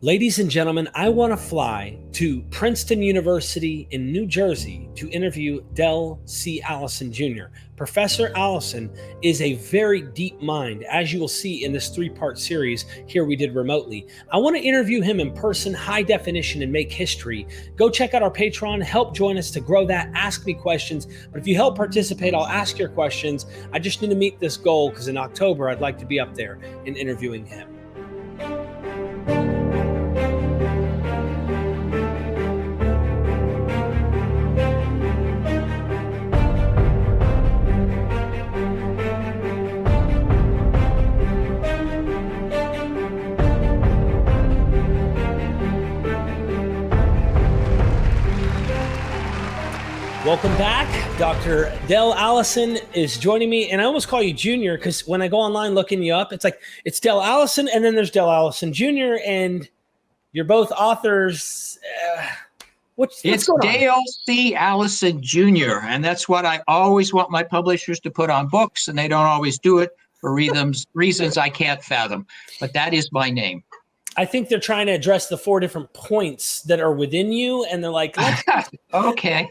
Ladies and gentlemen, I want to fly to Princeton University in New Jersey to interview Del C. Allison Jr. Professor Allison is a very deep mind, as you will see in this three-part series here we did remotely. I want to interview him in person, high definition, and make history. Go check out our Patreon, help join us to grow that, ask me questions. But if you help participate, I'll ask your questions. I just need to meet this goal because in October, I'd like to be up there and interviewing him. Welcome back. Dr. Del Allison is joining me, and I almost call you Junior because when I go online looking you up, it's like it's Del Allison, and then there's Del Allison Jr., and you're both authors. What's it's going on? Dale C. Allison Jr., and that's what I always want my publishers to put on books, and they don't always do it for reasons I can't fathom. But that is my name. I think they're trying to address the 4 different points that are within you, and they're like, okay.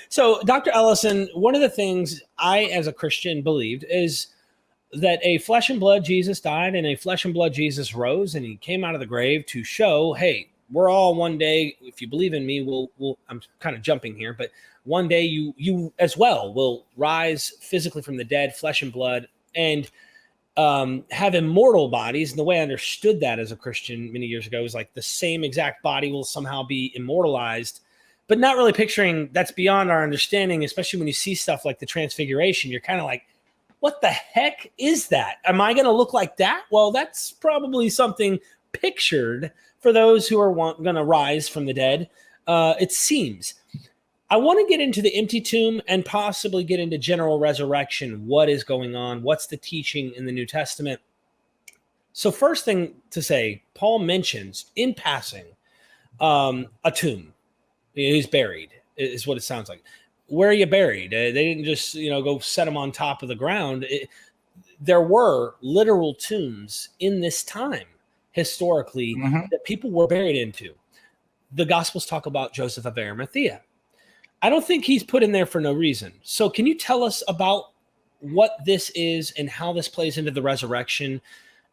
So, Dr. Allison, one of the things I, as a Christian, believed is that a flesh and blood Jesus died and a flesh and blood Jesus rose, and he came out of the grave to show, hey, we're all one day, if you believe in me, we'll I'm kind of jumping here, but one day you as well will rise physically from the dead, flesh and blood, and have immortal bodies. And the way I understood that as a Christian many years ago was like the same exact body will somehow be immortalized, but not really picturing that's beyond our understanding, especially when you see stuff like the Transfiguration. You're kind of like, what the heck is that? Am I going to look like that? Well, that's probably something pictured for those who are going to rise from the dead, it seems. I want to get into the empty tomb and possibly get into general resurrection. What is going on? What's the teaching in the New Testament? So first thing to say, Paul mentions in passing a tomb. He's buried, is what it sounds like. Where are you buried? They didn't just, go set him on top of the ground. There were literal tombs in this time, historically, that people were buried into. The Gospels talk about Joseph of Arimathea. I don't think he's put in there for no reason. So can you tell us about what this is and how this plays into the resurrection?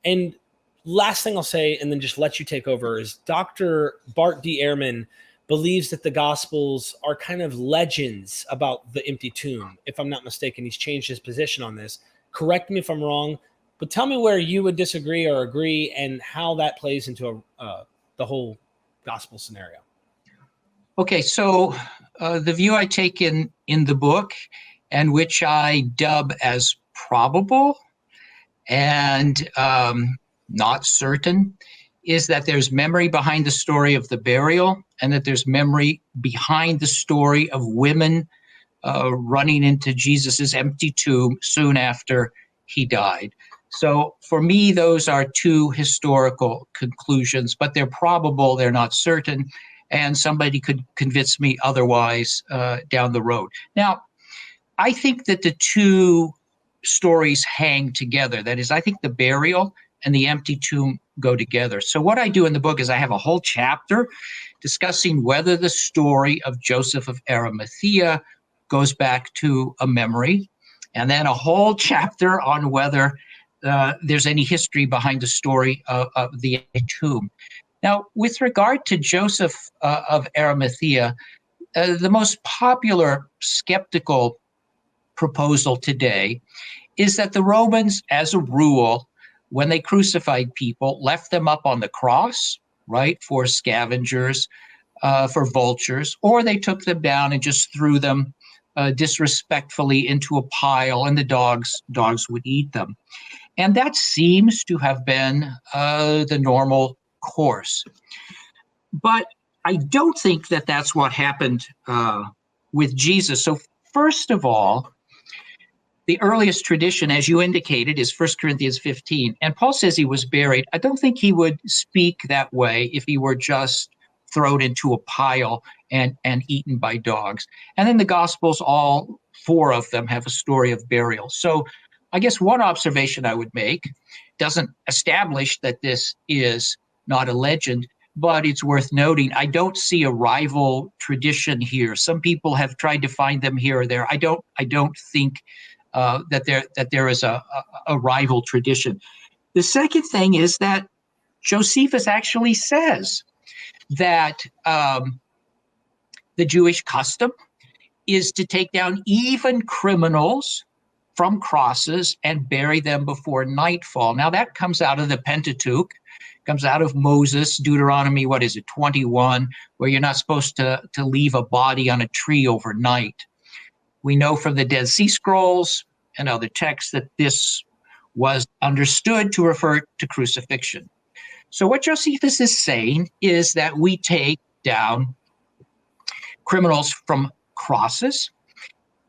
And last thing I'll say, and then just let you take over, is Dr. Bart D. Ehrman believes that the Gospels are kind of legends about the empty tomb. If I'm not mistaken, he's changed his position on this. Correct me if I'm wrong, but tell me where you would disagree or agree and how that plays into the whole Gospel scenario. Okay, so the view I take in the book, and which I dub as probable and not certain, is that there's memory behind the story of the burial, and that there's memory behind the story of women running into Jesus's empty tomb soon after he died. So for me, those are two historical conclusions, but they're probable, they're not certain, and somebody could convince me otherwise down the road. Now, I think that the two stories hang together. That is, I think the burial and the empty tomb go together. So what I do in the book is I have a whole chapter discussing whether the story of Joseph of Arimathea goes back to a memory, and then a whole chapter on whether there's any history behind the story of the tomb. Now, with regard to Joseph of Arimathea, the most popular skeptical proposal today is that the Romans, as a rule, when they crucified people, left them up on the cross, right, for scavengers, for vultures, or they took them down and just threw them disrespectfully into a pile, and the dogs would eat them. And that seems to have been the normal course. But I don't think that that's what happened with Jesus. So first of all, the earliest tradition, as you indicated, is 1 Corinthians 15. And Paul says he was buried. I don't think he would speak that way if he were just thrown into a pile and eaten by dogs. And then the Gospels, all 4 of them, have a story of burial. So I guess one observation I would make doesn't establish that this is not a legend. But it's worth noting, I don't see a rival tradition here. Some people have tried to find them here or there. I don't think that there is a rival tradition. The second thing is that Josephus actually says that the Jewish custom is to take down even criminals from crosses and bury them before nightfall. Now that comes out of the Pentateuch, comes out of Moses, Deuteronomy, 21, where you're not supposed to leave a body on a tree overnight. We know from the Dead Sea Scrolls and other texts that this was understood to refer to crucifixion. So what Josephus is saying is that we take down criminals from crosses,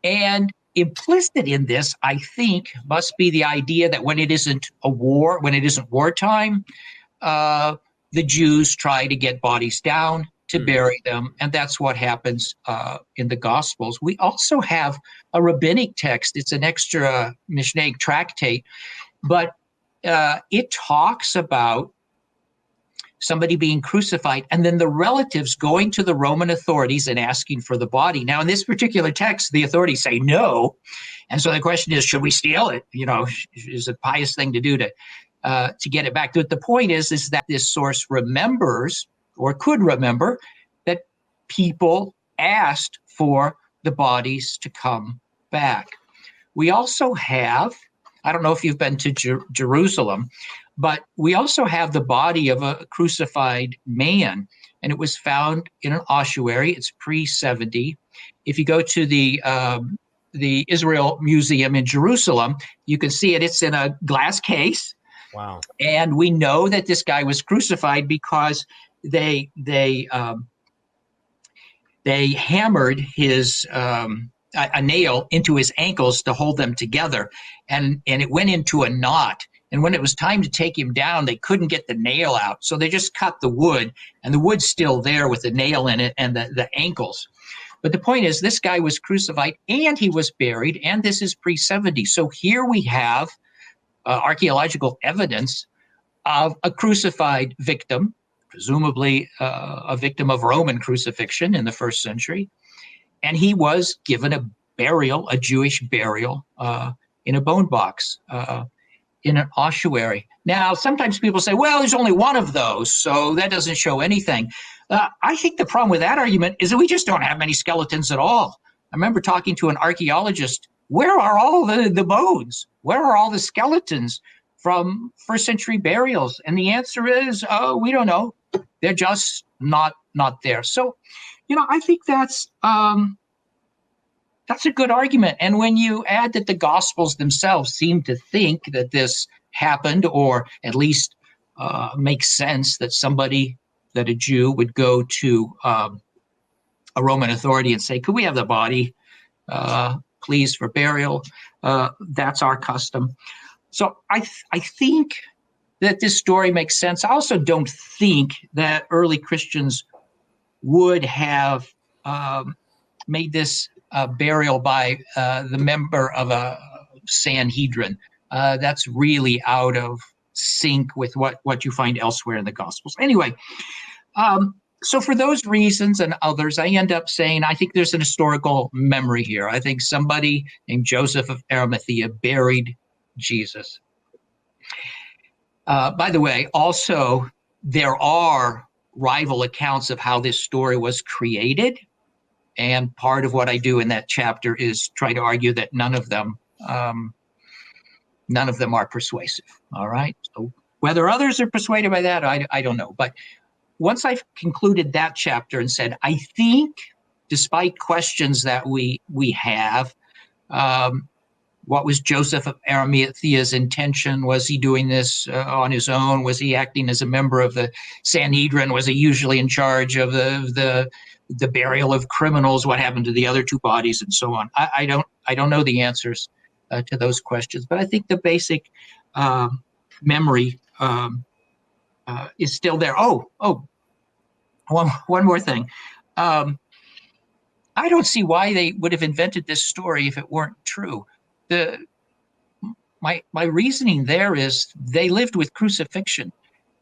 and implicit in this, I think, must be the idea that when it isn't wartime, the Jews try to get bodies down to bury them, and that's what happens in the Gospels. We also have a rabbinic text. It's an extra Mishnaic tractate, but it talks about somebody being crucified, and then the relatives going to the Roman authorities and asking for the body. Now, in this particular text, the authorities say no, and so the question is, should we steal it? Is it a pious thing to do to get it back? But the point is that this source remembers, or could remember, that people asked for the bodies to come back. We also have, I don't know if you've been to Jerusalem, but we also have the body of a crucified man, and it was found in an ossuary. It's pre-70. If you go to the Israel Museum in Jerusalem, you can see it. It's in a glass case. Wow. And we know that this guy was crucified because they hammered his a nail into his ankles to hold them together, and it went into a knot. And when it was time to take him down, they couldn't get the nail out. So they just cut the wood, and the wood's still there with the nail in it and the ankles. But the point is, this guy was crucified and he was buried, and this is pre-70. So here we have archaeological evidence of a crucified victim, presumably a victim of Roman crucifixion in the 1st century. And he was given a burial, a Jewish burial, in a bone box, in an ossuary. Now, sometimes people say, well, there's only one of those, so that doesn't show anything. I think the problem with that argument is that we just don't have many skeletons at all. I remember talking to an archaeologist, where are all the bones? Where are all the skeletons from 1st century burials? And the answer is, we don't know. They're just not there. So, I think that's a good argument. And when you add that the Gospels themselves seem to think that this happened, or at least makes sense that a Jew would go to a Roman authority and say, could we have the body, please, for burial? That's our custom. So I think that this story makes sense. I also don't think that early Christians would have made this burial by the member of a Sanhedrin. That's really out of sync with what you find elsewhere in the Gospels. Anyway, so for those reasons and others, I end up saying I think there's an historical memory here. I think somebody named Joseph of Arimathea buried Jesus. By the way, also, there are rival accounts of how this story was created. And part of what I do in that chapter is try to argue that none of them are persuasive. All right. So whether others are persuaded by that, I don't know. But once I've concluded that chapter and said, I think, despite questions that we have, what was Joseph of Arimathea's intention? Was he doing this on his own? Was he acting as a member of the Sanhedrin? Was he usually in charge of the burial of criminals? What happened to the other two bodies, and so on? I don't know the answers to those questions, but I think the basic memory is still there. One more thing. I don't see why they would have invented this story if it weren't true. My reasoning there is they lived with crucifixion.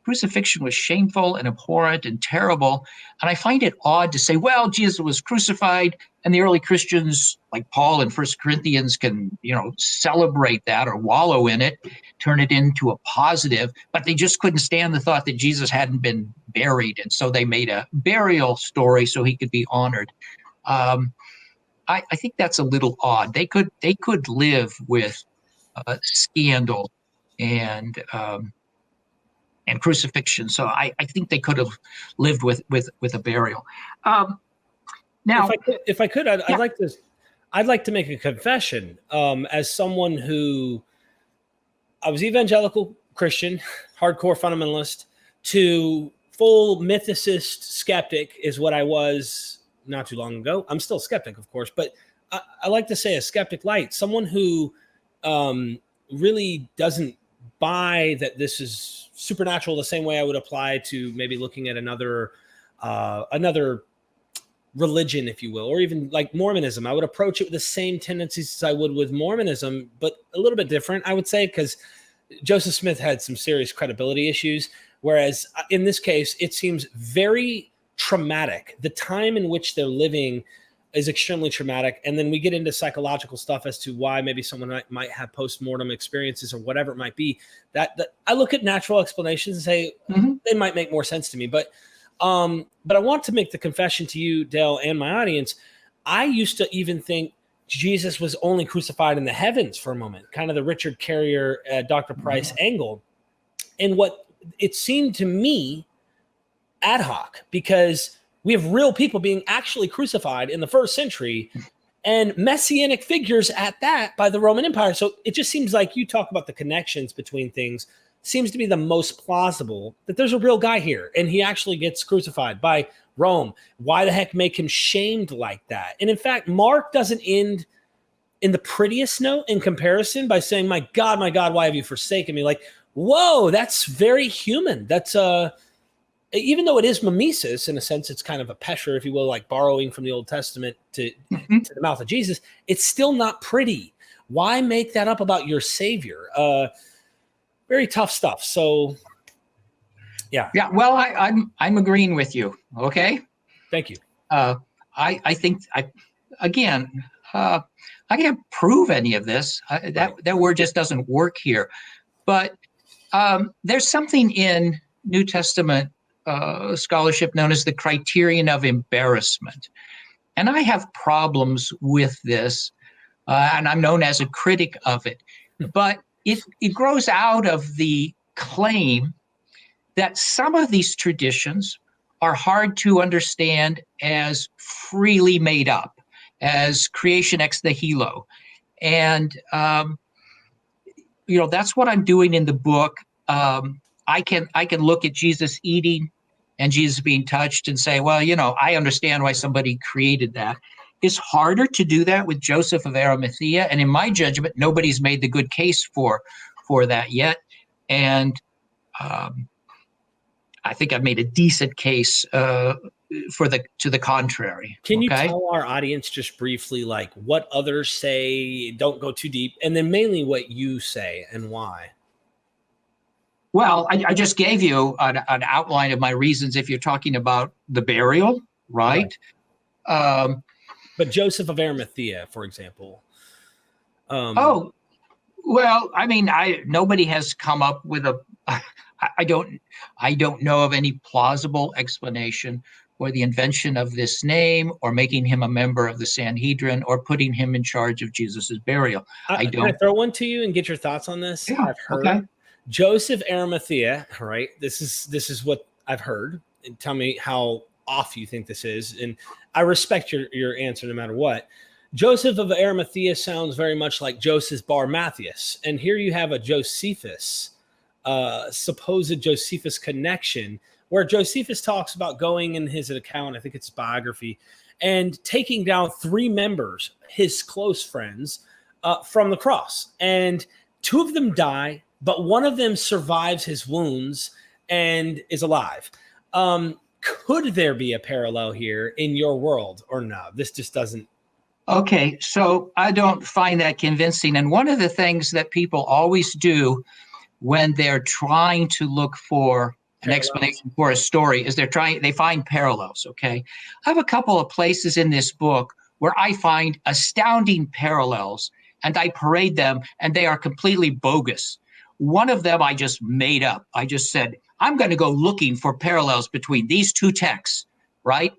crucifixion was shameful and abhorrent and terrible. And I find it odd to say, well, Jesus was crucified, and the early Christians, like Paul in First Corinthians, can, celebrate that or wallow in it, turn it into a positive, but they just couldn't stand the thought that Jesus hadn't been buried. And so they made a burial story so he could be honored. I think that's a little odd. They could live with scandal and crucifixion. So I think they could have lived with a burial. Now, if I could, I'd like to make a confession. As someone who, I was evangelical Christian, hardcore fundamentalist, to full mythicist skeptic is what I was not too long ago. I'm still a skeptic, of course, but I like to say a skeptic light, someone who really doesn't buy that this is supernatural the same way I would apply to maybe looking at another religion, if you will, or even like Mormonism. I would approach it with the same tendencies as I would with Mormonism, but a little bit different, I would say, because Joseph Smith had some serious credibility issues, whereas in this case, it seems very traumatic. The time in which they're living is extremely traumatic. And then we get into psychological stuff as to why maybe someone might have post-mortem experiences or whatever it might be. That I look at natural explanations and say, they might make more sense to me. But I want to make the confession to you, Dale, and my audience. I used to even think Jesus was only crucified in the heavens for a moment, kind of the Richard Carrier, Dr. Price angle. And what it seemed to me ad hoc, because we have real people being actually crucified in the first century and messianic figures at that by the Roman Empire. So it just seems like you talk about the connections between things, seems to be the most plausible that there's a real guy here and he actually gets crucified by Rome. Why the heck make him shamed like that? And in fact, Mark doesn't end in the prettiest note in comparison by saying, my God, why have you forsaken me? Like, whoa, that's very human. That's even though it is mimesis, in a sense, it's kind of a pesher, if you will, like borrowing from the Old Testament to the mouth of Jesus. It's still not pretty. Why make that up about your Savior? Very tough stuff. So, yeah. Well, I'm agreeing with you. Okay. Thank you. I think I can't prove any of this. That word just doesn't work here. But there's something in New Testament scholarship known as the criterion of embarrassment. And I have problems with this, and I'm known as a critic of it. But it grows out of the claim that some of these traditions are hard to understand as freely made up, as creation ex nihilo. And, that's what I'm doing in the book. I can look at Jesus eating and Jesus being touched and say, well, I understand why somebody created that. It's harder to do that with Joseph of Arimathea. And in my judgment, nobody's made the good case for that yet. And I think I've made a decent case to the contrary. Can you tell our audience just briefly, like what others say, don't go too deep, and then mainly what you say and why? Well, I just gave you an outline of my reasons if you're talking about the burial, right? But Joseph of Arimathea, for example. Well, I mean, nobody has come up with I don't know of any plausible explanation for the invention of this name or making him a member of the Sanhedrin or putting him in charge of Jesus's burial. Can I throw one to you and get your thoughts on this? Yeah, I've heard Joseph Arimathea, right? This is what I've heard. And tell me how off you think this is. And I respect your answer no matter what. Joseph of Arimathea sounds very much like Joseph Bar Matthias. And here you have a Josephus, supposed Josephus connection, where Josephus talks about going in his account, I think it's biography, and taking down 3 members, his close friends, from the cross. And 2 of them die, but one of them survives his wounds and is alive. Could there be a parallel here in your world or no? This just doesn't. Okay, so I don't find that convincing. And one of the things that people always do when they're trying to look for an explanation for a story is they find parallels. Okay. I have a couple of places in this book where I find astounding parallels and I parade them and they are completely bogus. One of them I just made up. I just said, I'm going to go looking for parallels between these two texts, right?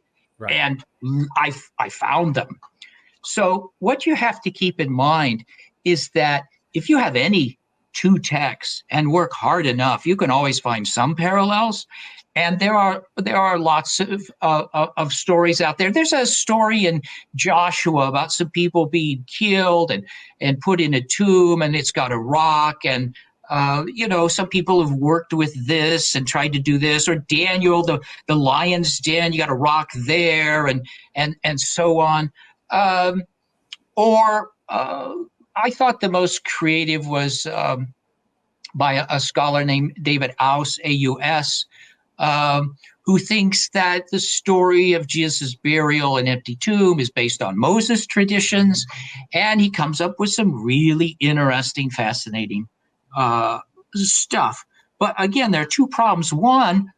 And I found them. So what you have to keep in mind is that if you have any two texts and work hard enough, you can always find some parallels. And there are lots of stories out there. There's a story in Joshua about some people being killed and put in a tomb, and it's got a rock. And some people have worked with this and tried to do this. Or Daniel, the lion's den, you got a rock there, and so on. I thought the most creative was by a scholar named David Aus, A-U-S, who thinks that the story of Jesus' burial and empty tomb is based on Moses traditions, and he comes up with some really interesting, fascinating stuff. But again, there are two problems. One,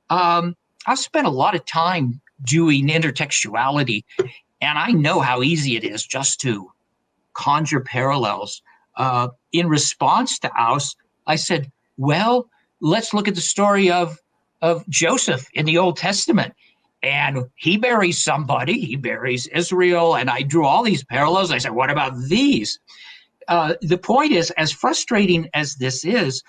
I've spent a lot of time doing intertextuality, and I know how easy it is just to conjure parallels. In response to Aus, I said, well, let's look at the story of Joseph in the Old Testament. And he buries somebody, he buries Israel, and I drew all these parallels. I said, what about these? The point is, as frustrating as this is,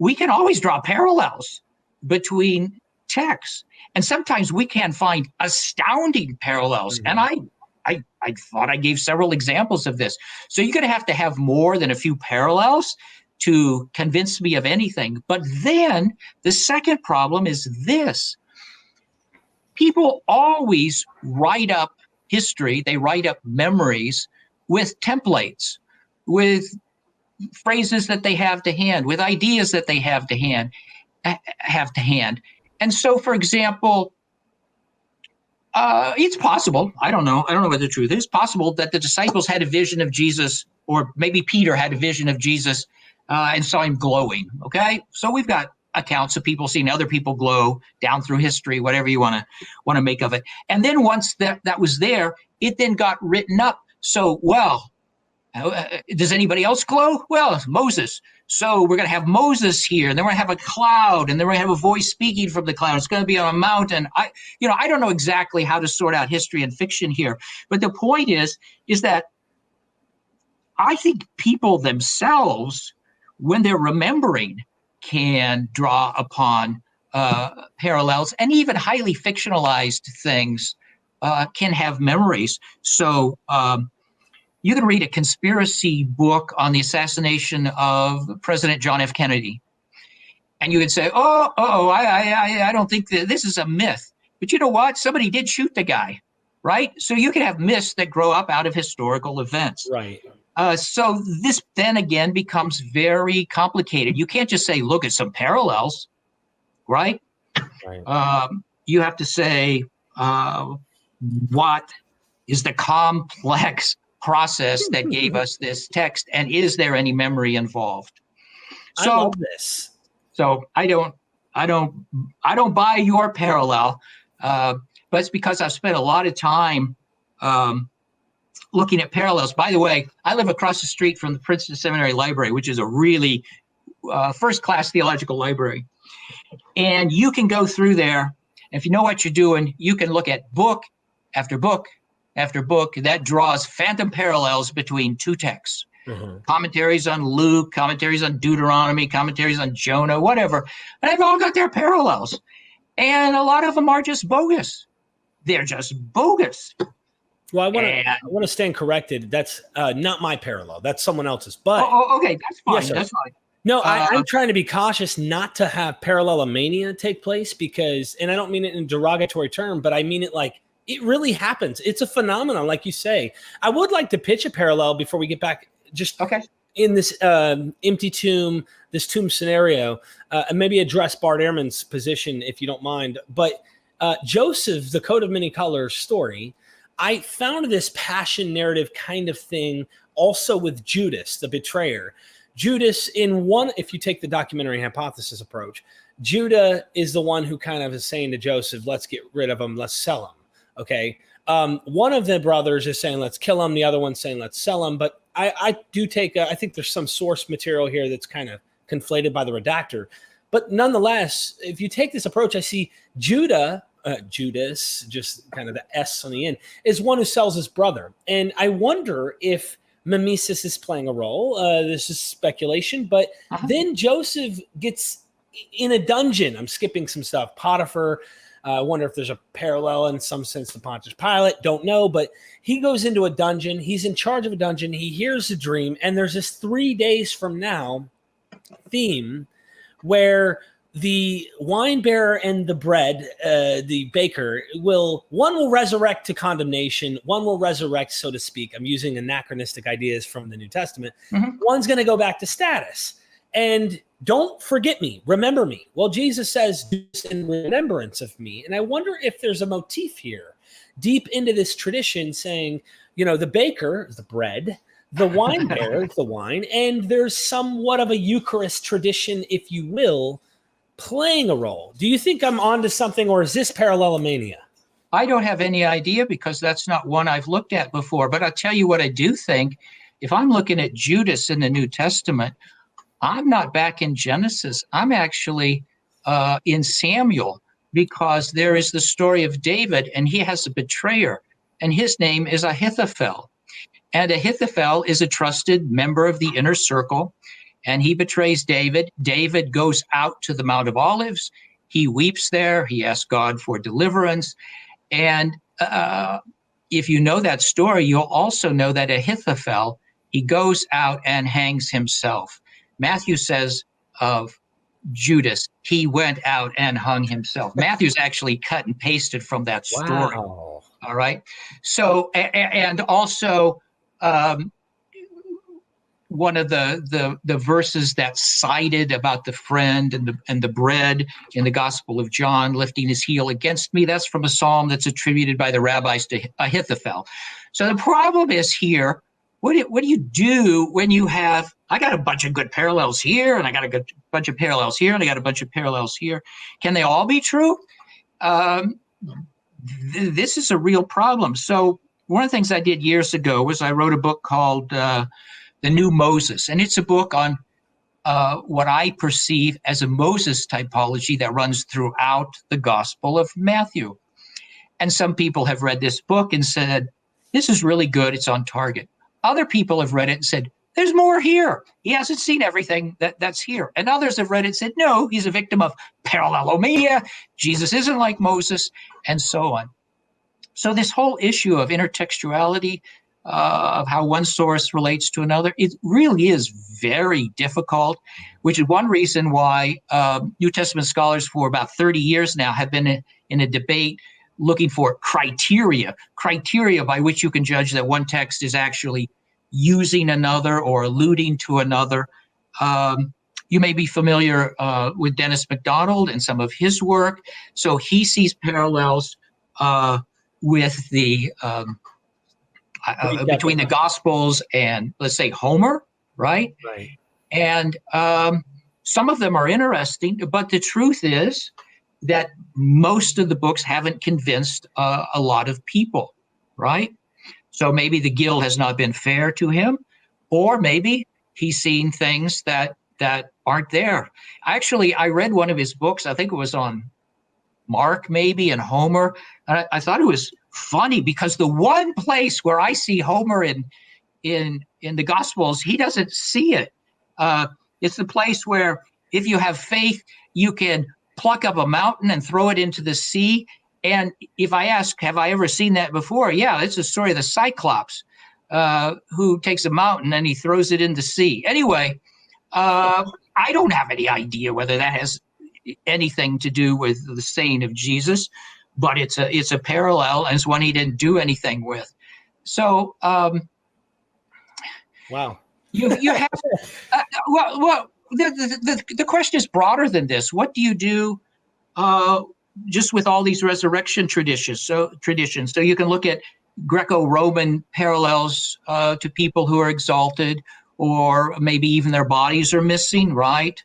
we can always draw parallels between texts. And sometimes we can find astounding parallels. Mm-hmm. And I thought I gave several examples of this. So you're going to have more than a few parallels to convince me of anything. But then the second problem is this. People always write up history, they write up memories with templates, with phrases that they have to hand, with ideas that they have to hand. And so, for example, it's possible, I don't know what the truth is, it's possible that the disciples had a vision of Jesus, or maybe Peter had a vision of Jesus and saw him glowing, okay? So we've got accounts of people seeing other people glow down through history, whatever you want to make of it. And then once that was there, it then got written up. So, well, does anybody else glow? Well, it's Moses. So we're going to have Moses here, and then we're going to have a cloud, and then we're going to have a voice speaking from the cloud. It's going to be on a mountain. I don't know exactly how to sort out history and fiction here, but the point is that I think people themselves, when they're remembering, can draw upon parallels, and even highly fictionalized things can have memories. So you can read a conspiracy book on the assassination of President John F. Kennedy, and you can say, I don't think that this is a myth. But you know what? Somebody did shoot the guy, right? So you can have myths that grow up out of historical events. Right. So this then again becomes very complicated. You can't just say, look at some parallels, right? You have to say, what is the complex process that gave us this text, and is there any memory involved? So, I love this. So I don't buy your parallel, but it's because I've spent a lot of time looking at parallels. By the way, I live across the street from the Princeton Seminary Library, which is a really first-class theological library. And you can go through there. If you know what you're doing, you can look at book after book after book that draws phantom parallels between two texts. Mm-hmm. Commentaries on Luke, commentaries on Deuteronomy, commentaries on Jonah, whatever. And they've all got their parallels. And a lot of them are just bogus. They're just bogus. Well, I want to stand corrected. That's not my parallel. That's someone else's. But okay, that's fine. Yes, that's fine. No, I'm trying to be cautious not to have parallelomania take place because, and I don't mean it in a derogatory term, but I mean it like it really happens. It's a phenomenon, like you say. I would like to pitch a parallel before we get back. Just in this empty tomb, this tomb scenario, and maybe address Bart Ehrman's position if you don't mind. But Joseph, the coat of many colors story, I found this passion narrative kind of thing also with Judas, the betrayer. Judas in one, if you take the documentary hypothesis approach, Judah is the one who kind of is saying to Joseph, let's get rid of him, let's sell him. Okay. One of the brothers is saying, let's kill him. The other one's saying, let's sell him. But I think there's some source material here that's kind of conflated by the redactor. But nonetheless, if you take this approach, I see Judas, just kind of the S on the end, is one who sells his brother. And I wonder if mimesis is playing a role. This is speculation. But then Joseph gets in a dungeon. I'm skipping some stuff. Potiphar. I wonder if there's a parallel in some sense to Pontius Pilate. Don't know. But he goes into a dungeon. He's in charge of a dungeon. He hears a dream. And there's this 3 days from now theme where the wine bearer and the bread, the baker, one will resurrect to condemnation. One will resurrect, so to speak. I'm using anachronistic ideas from the New Testament. One's going to go back to status. And don't forget me, remember me. Well, Jesus says, do this in remembrance of me. And I wonder if there's a motif here deep into this tradition saying, the baker is the bread, the wine bearer is the wine, and there's somewhat of a Eucharist tradition, if you will, playing a role. Do you think I'm onto something, or is this parallelomania? I don't have any idea because that's not one I've looked at before. But I'll tell you what I do think. If I'm looking at Judas in the New Testament, I'm not back in Genesis. I'm actually in Samuel, because there is the story of David, and he has a betrayer, and his name is Ahithophel. And Ahithophel is a trusted member of the inner circle, and he betrays David. David goes out to the Mount of Olives. He weeps there. He asks God for deliverance. And if you know that story, you'll also know that Ahithophel, he goes out and hangs himself. Matthew says of Judas, he went out and hung himself. Matthew's actually cut and pasted from that story. Wow. All right. So, and also, one of the verses that's cited about the friend and the bread in the Gospel of John lifting his heel against me, that's from a psalm that's attributed by the rabbis to Ahithophel. So the problem is here, what do you do when you have, I got a bunch of good parallels here, and I got a good bunch of parallels here, and I got a bunch of parallels here. Can they all be true? This is a real problem. So one of the things I did years ago was I wrote a book called The New Moses, and it's a book on what I perceive as a Moses typology that runs throughout the Gospel of Matthew. And some people have read this book and said, this is really good, it's on target. Other people have read it and said, there's more here. He hasn't seen everything that's here. And others have read it and said, no, he's a victim of parallelomania. Jesus isn't like Moses, and so on. So this whole issue of intertextuality, of how one source relates to another, it really is very difficult, which is one reason why New Testament scholars for about 30 years now have been in a debate looking for criteria by which you can judge that one text is actually using another or alluding to another. You may be familiar with Dennis MacDonald and some of his work. So he sees parallels with the between the Gospels and, let's say, Homer, right? Right. And some of them are interesting, but the truth is that most of the books haven't convinced a lot of people, right? So maybe the guild has not been fair to him, or maybe he's seen things that aren't there. Actually, I read one of his books, I think it was on Mark maybe, and Homer. And I thought it was funny because the one place where I see Homer in the Gospels, he doesn't see it. It's the place where if you have faith, you can pluck up a mountain and throw it into the sea. And if I ask, have I ever seen that before? Yeah, it's the story of the Cyclops, who takes a mountain and he throws it in the sea. Anyway, I don't have any idea whether that has anything to do with the saying of Jesus, but it's a parallel, and it's one he didn't do anything with. So, wow, you have well, the question is broader than this. What do you do? Just with all these resurrection traditions. So you can look at Greco-Roman parallels to people who are exalted, or maybe even their bodies are missing, right?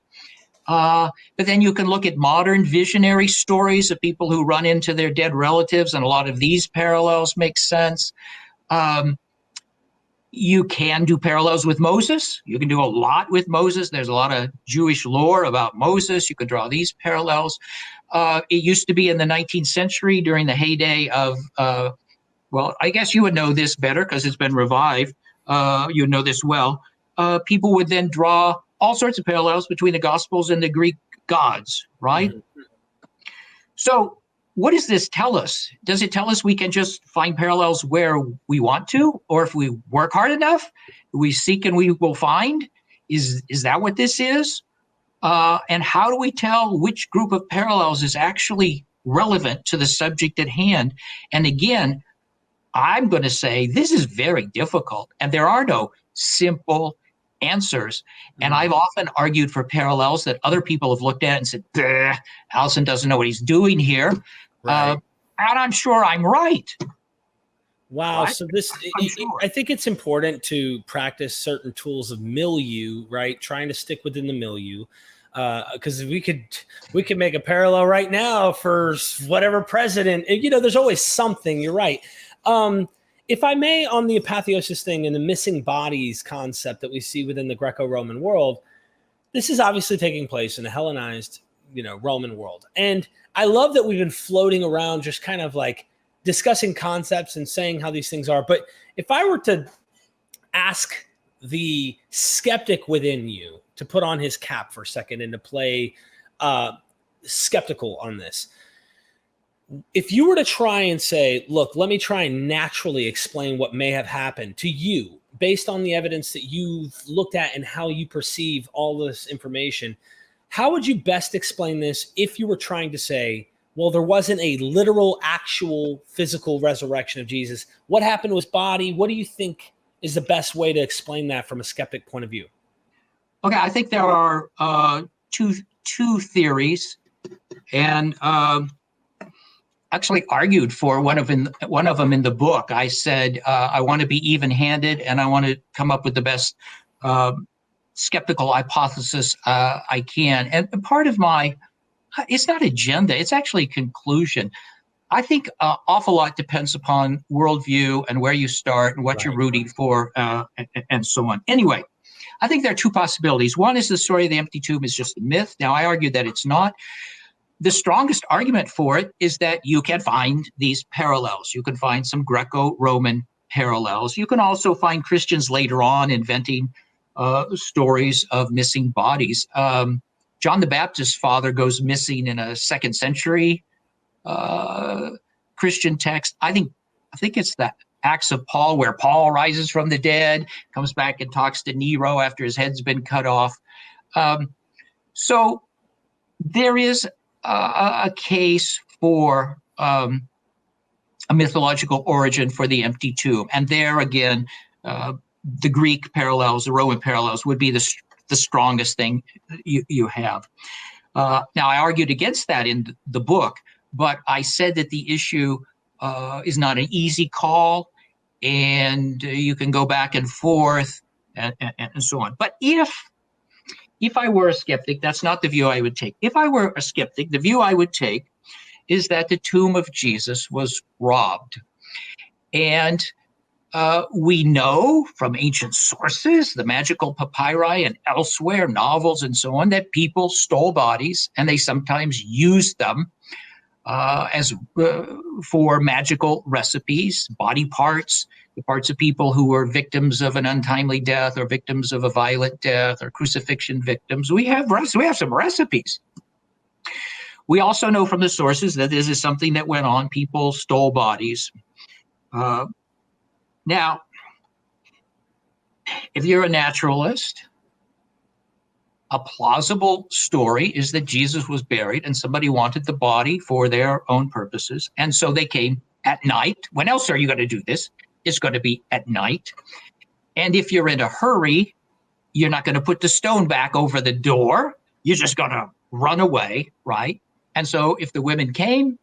But then you can look at modern visionary stories of people who run into their dead relatives, and a lot of these parallels make sense. You can do parallels with Moses. You can do a lot with Moses. There's a lot of Jewish lore about Moses. You can draw these parallels. It used to be in the 19th century during the heyday of, well, I guess you would know this better because it's been revived. You know this well. People would then draw all sorts of parallels between the Gospels and the Greek gods, right? Mm-hmm. So what does this tell us? Does it tell us we can just find parallels where we want to, or if we work hard enough, we seek and we will find? Is that what this is? And how do we tell which group of parallels is actually relevant to the subject at hand? And again, I'm going to say this is very difficult, and there are no simple answers. And I've often argued for parallels that other people have looked at and said, Allison doesn't know what he's doing here. Right. And I'm sure I'm right. Wow. Right? So I think it's important to practice certain tools of milieu, right? Trying to stick within the milieu. Because we could make a parallel right now for whatever president, there's always something. You're right. If I may, on the apotheosis thing and the missing bodies concept that we see within the Greco-Roman world, this is obviously taking place in a Hellenized, Roman world. And I love that we've been floating around just kind of like discussing concepts and saying how these things are. But if I were to ask the skeptic within you to put on his cap for a second and to play skeptical on this, if you were to try and say, look, let me try and naturally explain what may have happened to you based on the evidence that you've looked at and how you perceive all this information, how would you best explain this if you were trying to say, well, there wasn't a literal, actual, physical resurrection of Jesus? What happened to his body? What do you think is the best way to explain that from a skeptic point of view? Okay, I think there are two theories, and actually argued for one of them in the book. I said I want to be even-handed, and I want to come up with the best skeptical hypothesis I can. And part of it's not agenda, it's actually conclusion. I think an awful lot depends upon worldview and where you start and what you're rooting for and so on. Anyway, I think there are two possibilities. One is the story of the empty tomb is just a myth. Now, I argue that it's not. The strongest argument for it is that you can find these parallels. You can find some Greco-Roman parallels. You can also find Christians later on inventing stories of missing bodies. John the Baptist's father goes missing in a 2nd century Christian text. I think it's the Acts of Paul, where Paul rises from the dead, comes back and talks to Nero after his head's been cut off. So there is a case for a mythological origin for the empty tomb. And there again, the Greek parallels, the Roman parallels would be the strongest thing you have. Now, I argued against that in the book, but I said that the issue is not an easy call, and you can go back and forth and so on. But if I were a skeptic, that's not the view I would take. If I were a skeptic, the view I would take is that the tomb of Jesus was robbed. And we know from ancient sources, the magical papyri and elsewhere, novels and so on, that people stole bodies, and they sometimes used them for magical recipes, body parts, the parts of people who were victims of an untimely death or victims of a violent death or crucifixion victims. We have some recipes. We also know from the sources that this is something that went on. People stole bodies. Now, if you're a naturalist, a plausible story is that Jesus was buried and somebody wanted the body for their own purposes. And so they came at night. When else are you going to do this? It's going to be at night. And if you're in a hurry, you're not going to put the stone back over the door. You're just going to run away, right? And so if the women came,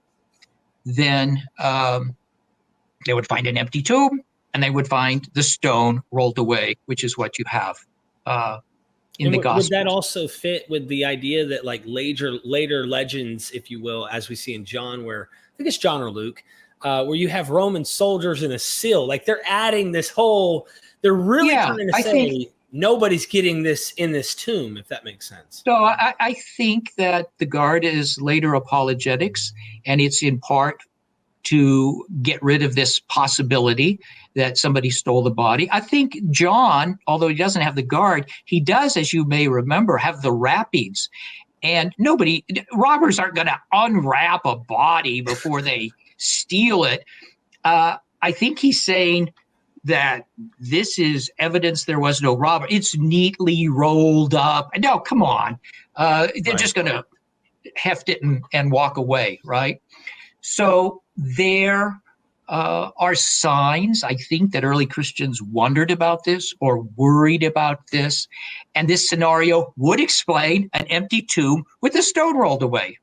then they would find an empty tomb, and they would find the stone rolled away, which is what you have in the Gospels. Would that also fit with the idea that like later legends, if you will, as we see in John, where I think it's John or Luke, where you have Roman soldiers in a seal, like they're adding this whole, they're really trying to say nobody's getting this in this tomb, if that makes sense. So I think that the guard is later apologetics, and it's in part to get rid of this possibility that somebody stole the body. I think John, although he doesn't have the guard, he does, as you may remember, have the wrappings. And robbers aren't going to unwrap a body before they steal it. I think he's saying that this is evidence there was no robber. It's neatly rolled up. No, come on. They're just going to heft it and walk away, right? So there are signs, I think, that early Christians wondered about this or worried about this. And this scenario would explain an empty tomb with a stone rolled away.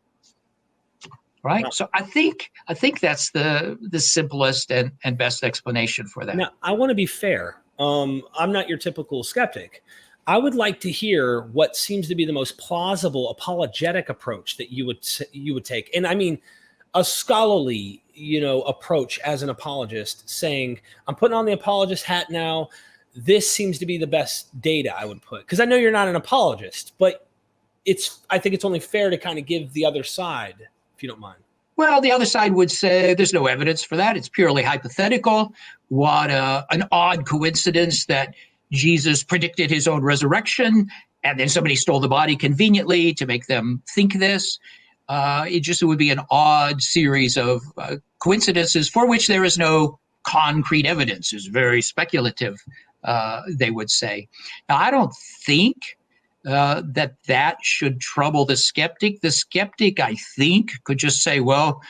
Right. Wow. So I think that's the simplest and best explanation for that. Now, I want to be fair. I'm not your typical skeptic. I would like to hear what seems to be the most plausible apologetic approach that you would take. And I mean, a scholarly, approach as an apologist, saying, I'm putting on the apologist hat now. This seems to be the best data I would put. Because I know you're not an apologist, but I think it's only fair to kind of give the other side, if you don't mind. Well, the other side would say there's no evidence for that. It's purely hypothetical. What an odd coincidence that Jesus predicted his own resurrection, and then somebody stole the body conveniently to make them think this. It would be an odd series of coincidences for which there is no concrete evidence. It's very speculative, they would say. Now, I don't think that should trouble the skeptic. The skeptic, I think, could just say, well,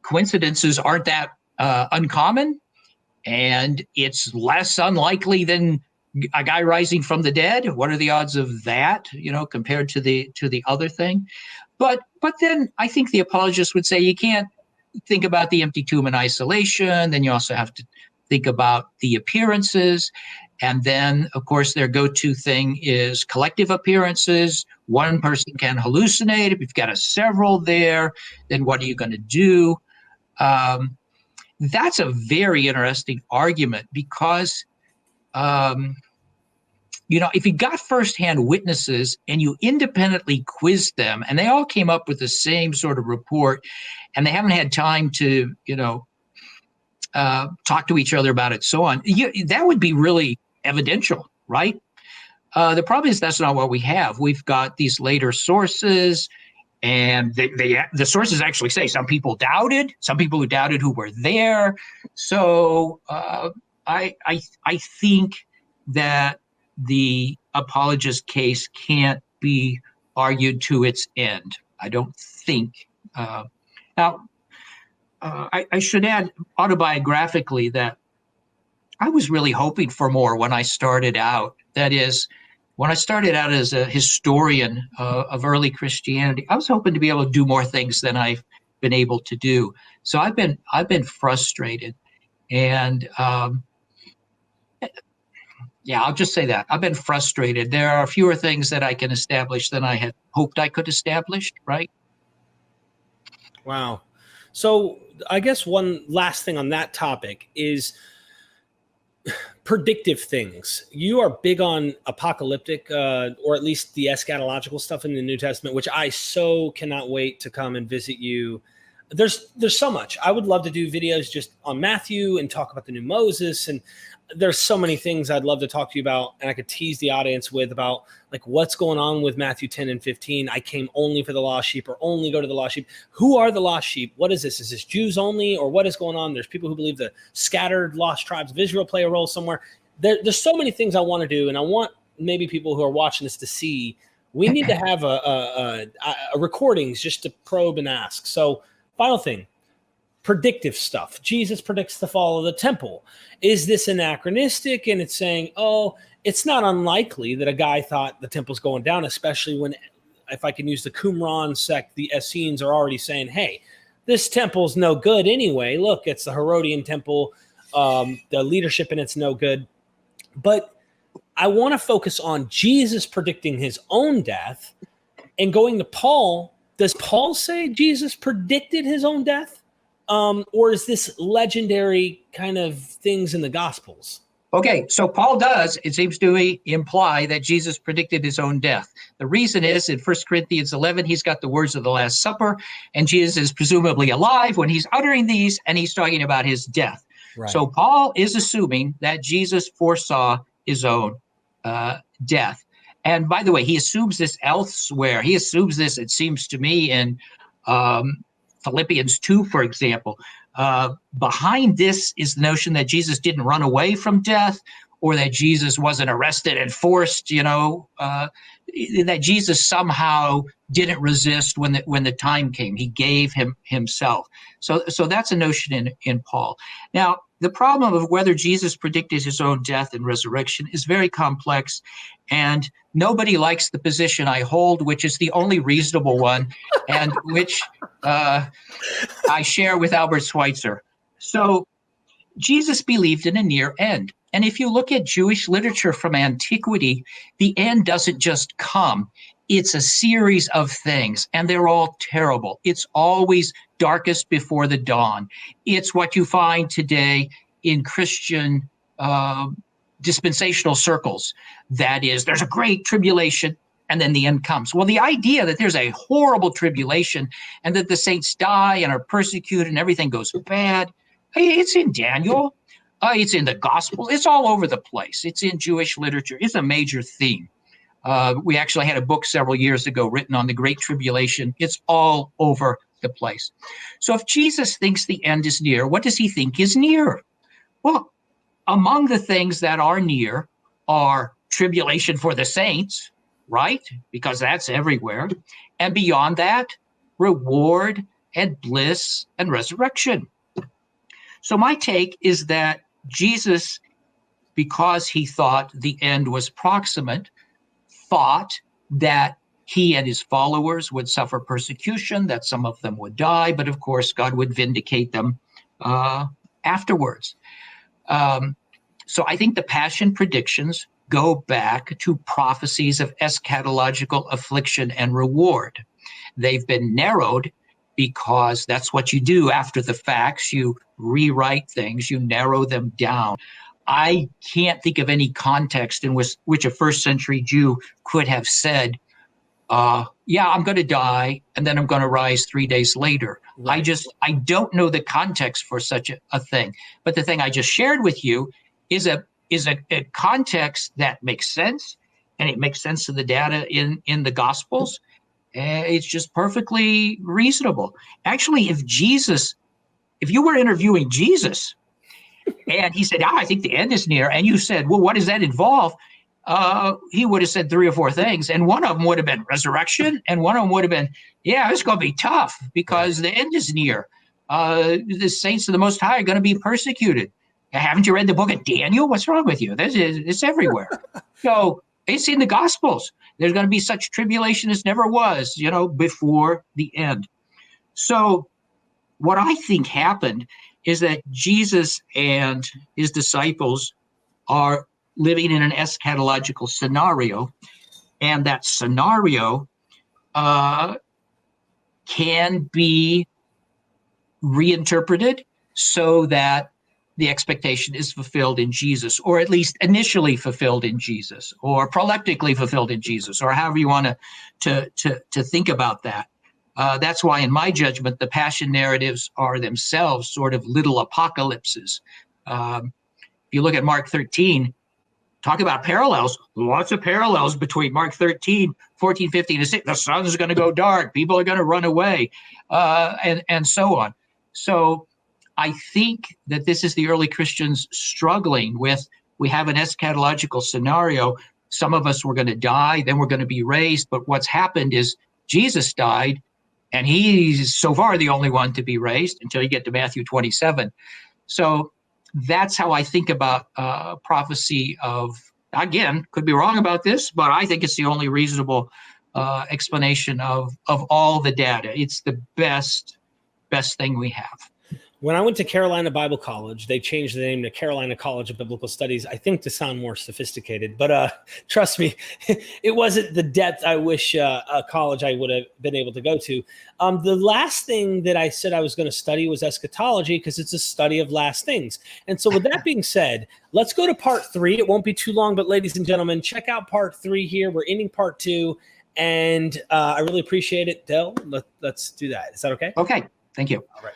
coincidences aren't that uncommon, and it's less unlikely than a guy rising from the dead. What are the odds of that, compared to the other thing? But then I think the apologist would say you can't think about the empty tomb in isolation. Then you also have to think about the appearances. And then, of course, their go-to thing is collective appearances. One person can hallucinate. If you've got several there, then what are you going to do? That's a very interesting argument because, if you got firsthand witnesses and you independently quizzed them and they all came up with the same sort of report and they haven't had time to, talk to each other about it, so on, that would be really evidential, right? The problem is that's not what we have. We've got these later sources, and the sources actually say some people who doubted who were there. So I think that the apologist case can't be argued to its end. I don't think. Now, I should add autobiographically that I was really hoping for more when I started out. That is, when I started out as a historian of early Christianity, I was hoping to be able to do more things than I've been able to do. So I've been frustrated, and I'll just say that I've been frustrated. There are fewer things that I can establish than I had hoped I could establish. Right? Wow. So I guess one last thing on that topic is predictive things. You are big on apocalyptic, or at least the eschatological stuff in the New Testament, which I so cannot wait to come and visit you. There's so much. I would love to do videos just on Matthew and talk about the new Moses, and there's so many things I'd love to talk to you about, and I could tease the audience with about like what's going on with Matthew 10 and 15. I came only for the lost sheep, or only go to the lost sheep. Who are the lost sheep? What is this? Is this Jews only, or what is going on? There's people who believe the scattered lost tribes of Israel play a role somewhere. There's so many things I want to do, and I want maybe people who are watching this to see. We need to have a recordings just to probe and ask. So final thing. Predictive stuff. Jesus predicts the fall of the temple. Is this anachronistic? And it's saying, oh, it's not unlikely that a guy thought the temple's going down, especially when, if I can use the Qumran sect, the Essenes are already saying, hey, this temple's no good anyway. Look, it's the Herodian temple. The leadership in it's no good. But I want to focus on Jesus predicting his own death and going to Paul. Does Paul say Jesus predicted his own death? Or is this legendary kind of things in the Gospels? Okay, so Paul does, it seems to imply that Jesus predicted his own death. The reason is in 1 Corinthians 11, he's got the words of the Last Supper, and Jesus is presumably alive when he's uttering these, and he's talking about his death. Right. So Paul is assuming that Jesus foresaw his own death. And by the way, he assumes this elsewhere. He assumes this, it seems to me, in Philippians 2, for example. Behind this is the notion that Jesus didn't run away from death, or that Jesus wasn't arrested and forced, that Jesus somehow didn't resist when the time came. He gave himself. So that's a notion in Paul. Now, the problem of whether Jesus predicted his own death and resurrection is very complex, and nobody likes the position I hold, which is the only reasonable one, and which I share with Albert Schweitzer. So Jesus believed in a near end. And if you look at Jewish literature from antiquity, the end doesn't just come. It's a series of things, and they're all terrible. It's always darkest before the dawn. It's what you find today in Christian dispensational circles. That is, there's a great tribulation, and then the end comes. Well, the idea that there's a horrible tribulation and that the saints die and are persecuted and everything goes bad, it's in Daniel. It's in the Gospels. It's all over the place. It's in Jewish literature. It's a major theme. We actually had a book several years ago written on the Great Tribulation. It's all over the place. So if Jesus thinks the end is near, what does he think is near? Well, among the things that are near are tribulation for the saints, right? Because that's everywhere. And beyond that, reward and bliss and resurrection. So my take is that Jesus, because he thought the end was proximate, thought that he and his followers would suffer persecution, that some of them would die, but of course God would vindicate them afterwards. So I think the Passion predictions go back to prophecies of eschatological affliction and reward. They've been narrowed because that's what you do after the facts. You rewrite things, you narrow them down. I can't think of any context in which a first century Jew could have said, yeah, I'm going to die, and then I'm going to rise 3 days later. Right. I don't know the context for such a thing. But the thing I just shared with you is a context that makes sense, and it makes sense to the data in the Gospels. It's just perfectly reasonable. Actually, if you were interviewing Jesus and he said, I think the end is near, and you said, well, what does that involve? He would have said 3 or 4 things, and one of them would have been resurrection, and one of them would have been, yeah, it's going to be tough because the end is near. The saints of the Most High are going to be persecuted. Haven't you read the book of Daniel? What's wrong with you? It's everywhere. So it's in the Gospels. There's going to be such tribulation as never was, before the end. So what I think happened is that Jesus and his disciples are living in an eschatological scenario, and that scenario can be reinterpreted so that the expectation is fulfilled in Jesus, or at least initially fulfilled in Jesus, or proleptically fulfilled in Jesus, or however you want to think about that. That's why, in my judgment, the Passion narratives are themselves sort of little apocalypses. If you look at Mark 13, talk about parallels, lots of parallels between Mark 13, 14, 15, and 16. The sun's going to go dark. People are going to run away, and so on. So I think that this is the early Christians struggling with, we have an eschatological scenario. Some of us were going to die, then we're going to be raised. But what's happened is Jesus died, and he's so far the only one to be raised until you get to Matthew 27. So that's how I think about prophecy of, again, could be wrong about this, but I think it's the only reasonable explanation of all the data. It's the best thing we have. When I went to Carolina Bible College, they changed the name to Carolina College of Biblical Studies, I think to sound more sophisticated. But trust me, it wasn't the depth I wish a college I would have been able to go to. The last thing that I said I was going to study was eschatology, because it's a study of last things. And so with that being said, let's go to part 3. It won't be too long, but ladies and gentlemen, check out part 3 here. We're ending part 2, and I really appreciate it. Del, let's do that. Is that okay? Okay, thank you. All right.